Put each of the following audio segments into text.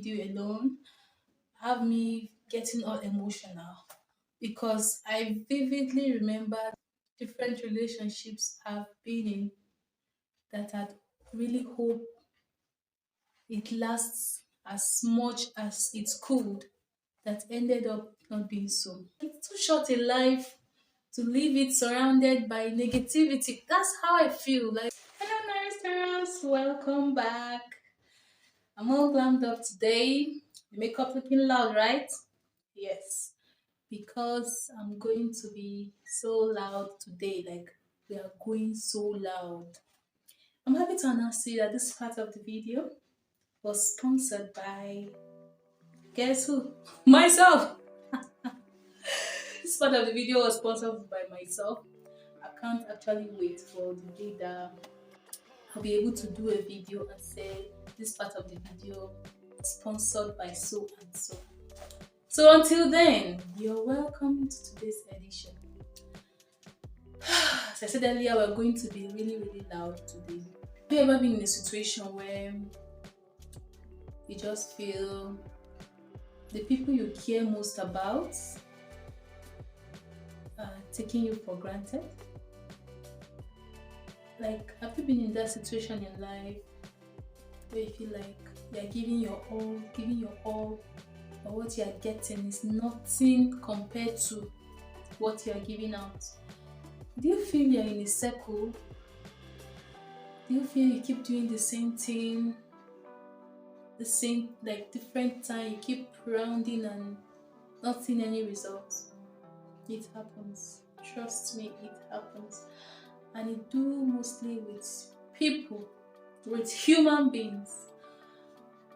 video alone have me getting all emotional because I vividly remember different relationships I've been in that had really hope it lasts as much as it could that ended up not being so. It's too short a life to live it surrounded by negativity. That's how I feel. Like, hello, Naristeros, welcome back. I'm all glammed up today. The makeup looking loud, right? Yes, because I'm going to be so loud today. Like, we are going so loud. I'm happy to announce to you that this part of the video was sponsored by, guess who? Myself! This part of the video was sponsored by myself. I can't actually wait for the day that I'll be able to do a video and say this part of the video was sponsored by so and so. So until then, you're welcome to today's edition. As I said earlier, we're going to be really loud today. Have you ever been in a situation where you just feel the people you care most about are taking you for granted? Like, have you been in that situation in life where you feel like you're giving your all, but what you're getting is nothing compared to what you're giving out? Do you feel you're in a circle? Do you feel you keep doing the same thing, the same, like different time, you keep rounding and not seeing any results? It happens. Trust me, it happens. And it do mostly with people, with human beings.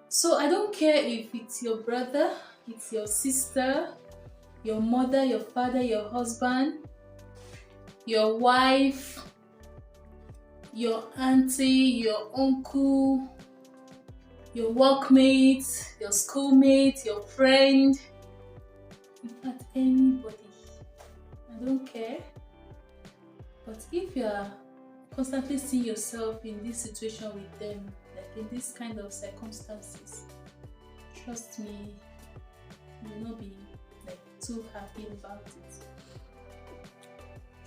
So I don't care if it's your brother, it's your sister, your mother, your father, your husband, your wife, your auntie, your uncle, your workmate, your schoolmate, your friend, in fact anybody. I don't care. But if you are constantly seeing yourself in this situation with them, like in this kind of circumstances, trust me, you will not be like too happy about it.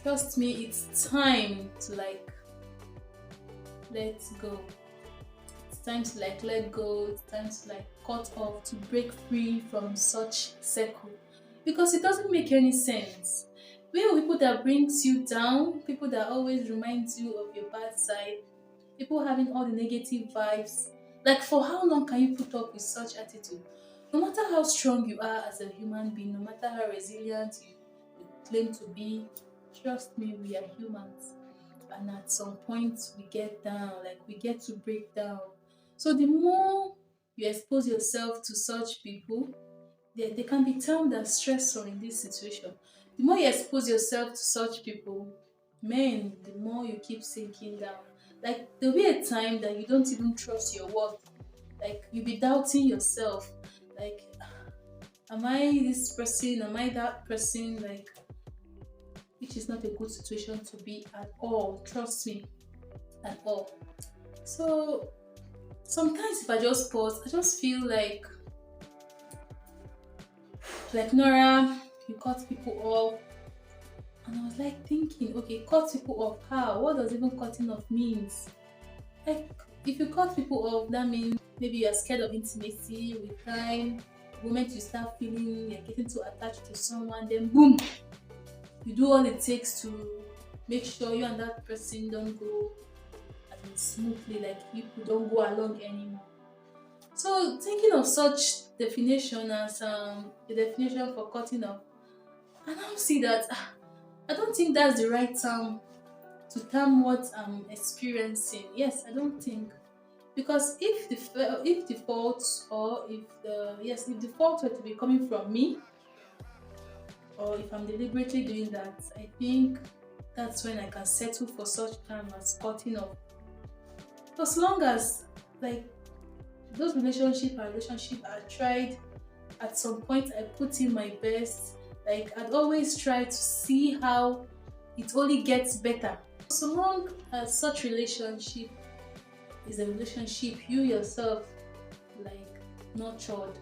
Trust me, it's time to like let go. It's time to like let go. It's time to like cut off, to break free from such circle, because it doesn't make any sense. People that brings you down, people that always reminds you of your bad side, people having all the negative vibes. Like, for how long can you put up with such attitude? No matter how strong you are as a human being, no matter how resilient you claim to be, trust me, we are humans. And at some point we get down, like we get to break down. So the more you expose yourself to such people, they can be termed as stressor in this situation. The more you expose yourself to such people, man, the more you keep sinking down. Like, there'll be a time that you don't even trust your worth. Like, you'll be doubting yourself. Like, am I this person? Am I that person? Like, which is not a good situation to be at all. Trust me, at all. So sometimes if I just pause, I just feel like Nora, you cut people off. And I was like thinking, okay, cut people off how? What does even cutting off means? Like, if you cut people off, that means maybe you're scared of intimacy with time. The moment you start feeling you're getting too attached to someone, then boom, you do all it takes to make sure you and that person don't go smoothly, like you don't go along anymore. So thinking of such definition as the definition for cutting off, I now see that I don't think that's the right term to term what I'm experiencing. Yes, I don't think, because if the fault, or if the fault were to be coming from me, or if I'm deliberately doing that, I think that's when I can settle for such term as cutting off. As long as like those relationship I tried, at some point I put in my best. Like, I'd always try to see how it only gets better. So long as such relationship is a relationship you yourself like nurtured,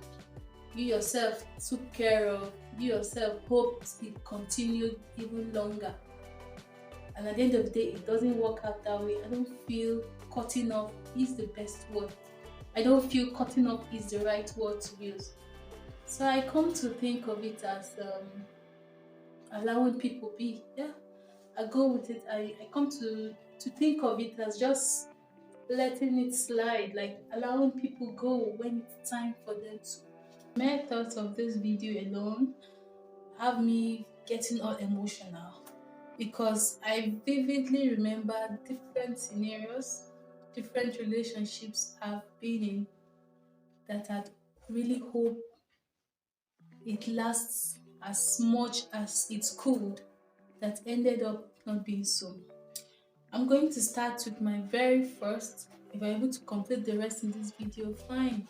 you yourself took care of, you yourself hoped it continued even longer, and at the end of the day it doesn't work out that way, I don't feel cutting off is the best word. I don't feel cutting off is the right word to use. So I come to think of it as allowing people be. Yeah, I go with it. I come to think of it as just letting it slide, like allowing people go when it's time for them to. Mere thoughts of this video alone have me getting all emotional because I vividly remember different scenarios, different relationships I've been in that I'd really hope it lasts as much as it could, that ended up not being so. I'm going to start with my very first. If I'm able to complete the rest in this video, fine.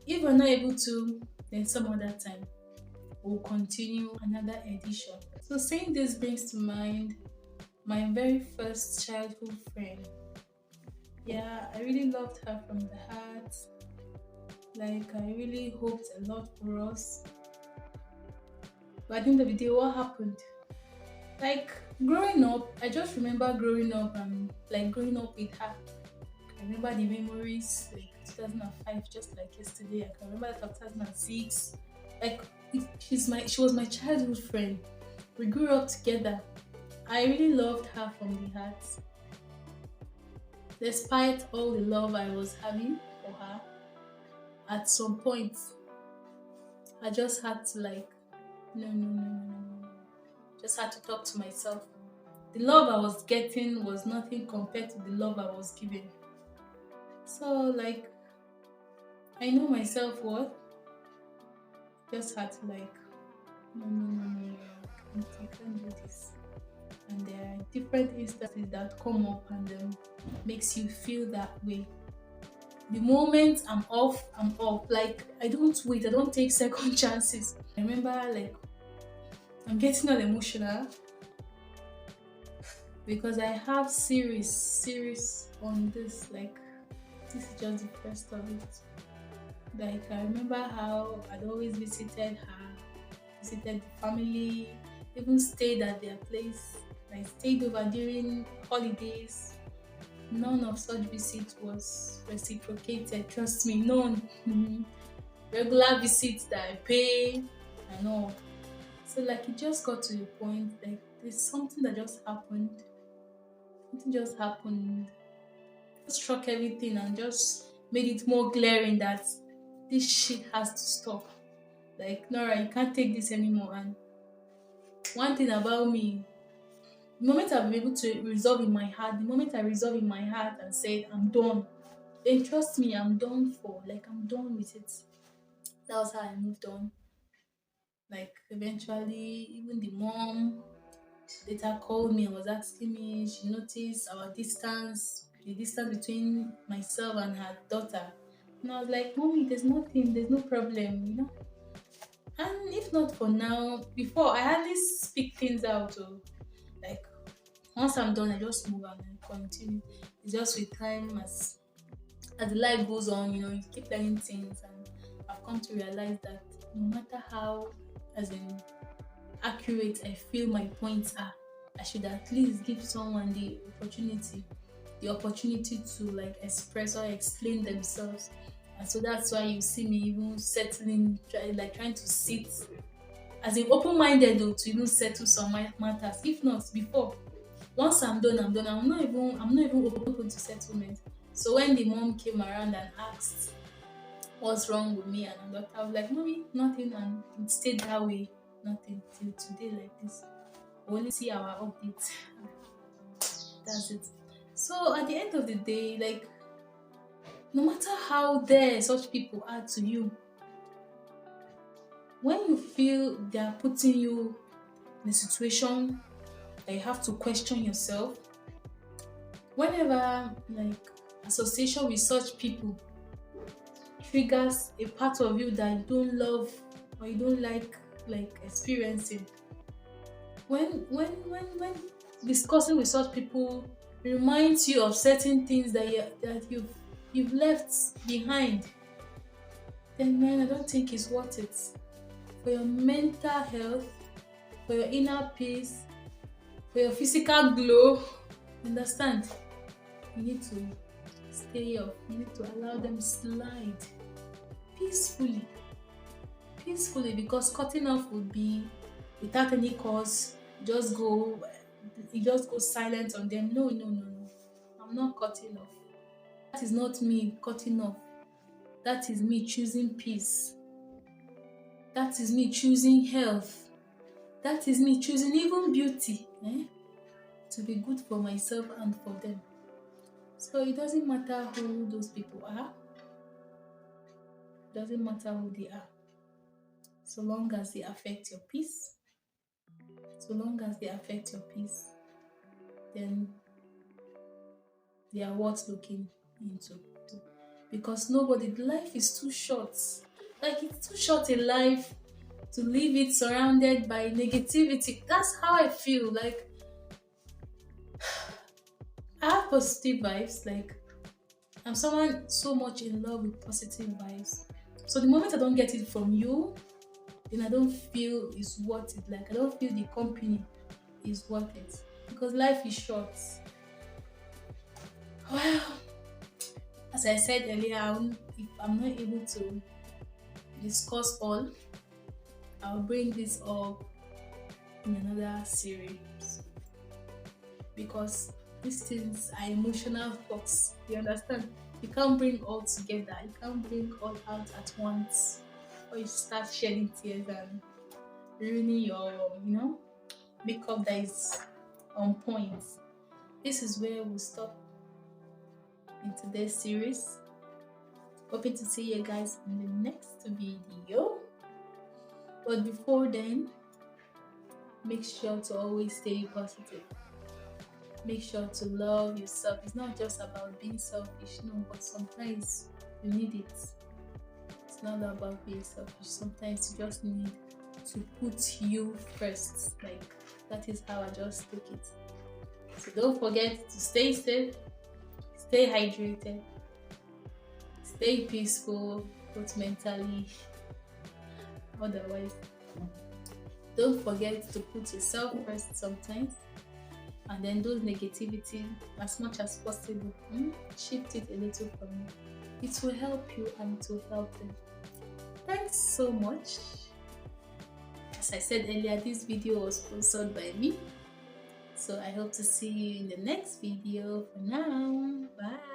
If we're not able to, then some other time we'll continue another edition. So saying this brings to mind my very first childhood friend. Yeah, I really loved her from the heart. Like, I really hoped a lot for us. But at the end of the day, what happened? Like, growing up, I just remember growing up and like growing up with her. I remember the memories, like 2005, just like yesterday. I can remember that of 2006. Like, she was my childhood friend. We grew up together. I really loved her from the heart. Despite all the love I was having for her, at some point, I just had to like, no. Just had to talk to myself. The love I was getting was nothing compared to the love I was giving. So like, I know myself worth. Just had to like, no, I can't do this. And there are different instances that come up and makes you feel that way. The moment I'm off, I'm off. Like, I don't wait, I don't take second chances. I remember like, I'm getting all emotional because I have series on this. Like, this is just the first of it. Like, I remember how I'd always visited her, visited the family, even stayed at their place. I stayed over during holidays. None of such visits was reciprocated, trust me, none. Regular visits that I pay and all. So like, it just got to the point, like there's something that just happened. Something just happened. Struck everything and just made it more glaring that this shit has to stop. Like, Nora, you can't take this anymore. And one thing about me, the moment I've been able to resolve in my heart, the moment I resolve in my heart and say I'm done, then trust me, I'm done for. Like, I'm done with it. That was how I moved on. Like, eventually, even the mom later called me and was asking me, she noticed our distance, the distance between myself and her daughter. And I was like, Mommy, there's nothing, there's no problem, you know? And if not for now, before I hardly speak things out. Like, once I'm done, I just move on and continue. It's just with time, as the life goes on, you know, you keep learning things, and I've come to realize that no matter how, as in, accurate I feel my points are, I should at least give someone the opportunity to like express or explain themselves. And so that's why you see me even settling, trying to sit as in open-minded though, to even settle some matters. If not, before, once I'm done, I'm not even open to settlement. So when the mom came around and asked what's wrong with me and my daughter, I was like, Mommy, nothing, and it stayed that way, nothing till today like this. We only see our updates. That's it. So at the end of the day, like, no matter how there such people are to you, when you feel they are putting you in a situation that you have to question yourself, whenever like association with such people triggers a part of you that you don't love or you don't like experiencing, when discussing with such people reminds you of certain things that you've left behind, then man, I don't think it's worth it. For your mental health, for your inner peace, for your physical glow, understand? You need to stay off. You need to allow them slide peacefully. Peacefully, because cutting off would be without any cause, just go you just go silent on them. No, no, no, no. I'm not cutting off. That is not me cutting off. That is me choosing peace. That is me choosing health. That is me choosing even beauty, to be good for myself and for them. So it doesn't matter who those people are. It doesn't matter who they are. So long as they affect your peace, then they are worth looking into. Because life is too short. Like, it's too short a life to live it surrounded by negativity. That's how I feel. Like, I have positive vibes. Like, I'm someone so much in love with positive vibes. So the moment I don't get it from you, then I don't feel it's worth it. Like, I don't feel the company is worth it. Because life is short. Well, as I said earlier, if I'm not able to discuss all, I'll bring this up in another series. Because these things are emotional thoughts. You understand? You can't bring all together. You can't bring all out at once. Or you start shedding tears and ruining your, makeup that is on point. This is where we'll stop in today's series. Hoping to see you guys in the next video. But before then, make sure to always stay positive. Make sure to love yourself. It's not just about being selfish, no, but sometimes you need it. It's not about being selfish. Sometimes you just need to put you first. Like, that is how I just took it. So don't forget to stay safe, stay hydrated, stay peaceful, both mentally, otherwise. Don't forget to put yourself first sometimes. And then those negativity, as much as possible, shift it a little from you. It will help you and it will help them. Thanks so much. As I said earlier, this video was sponsored by me. So I hope to see you in the next video. For now, bye.